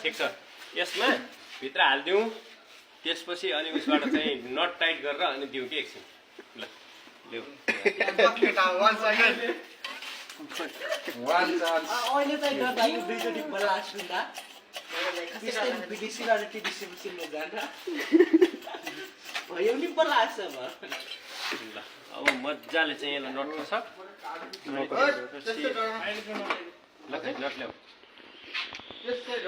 ठिक छ यसमा भित्र हाल्दिउँ त्यसपछि अनि उसबाट चाहिँ नट टाइट गरेर अनि दिउँ कि एकछिन ल ल्याऊ अहिले चाहिँ गर्दा यो दुईचोटि बल्लास हुँदा बिडिसीबाट टिडिसी जान भयो नि बल्लास अब अब मजाले चाहिँ यसलाई नट खस ल नट ल्याऊ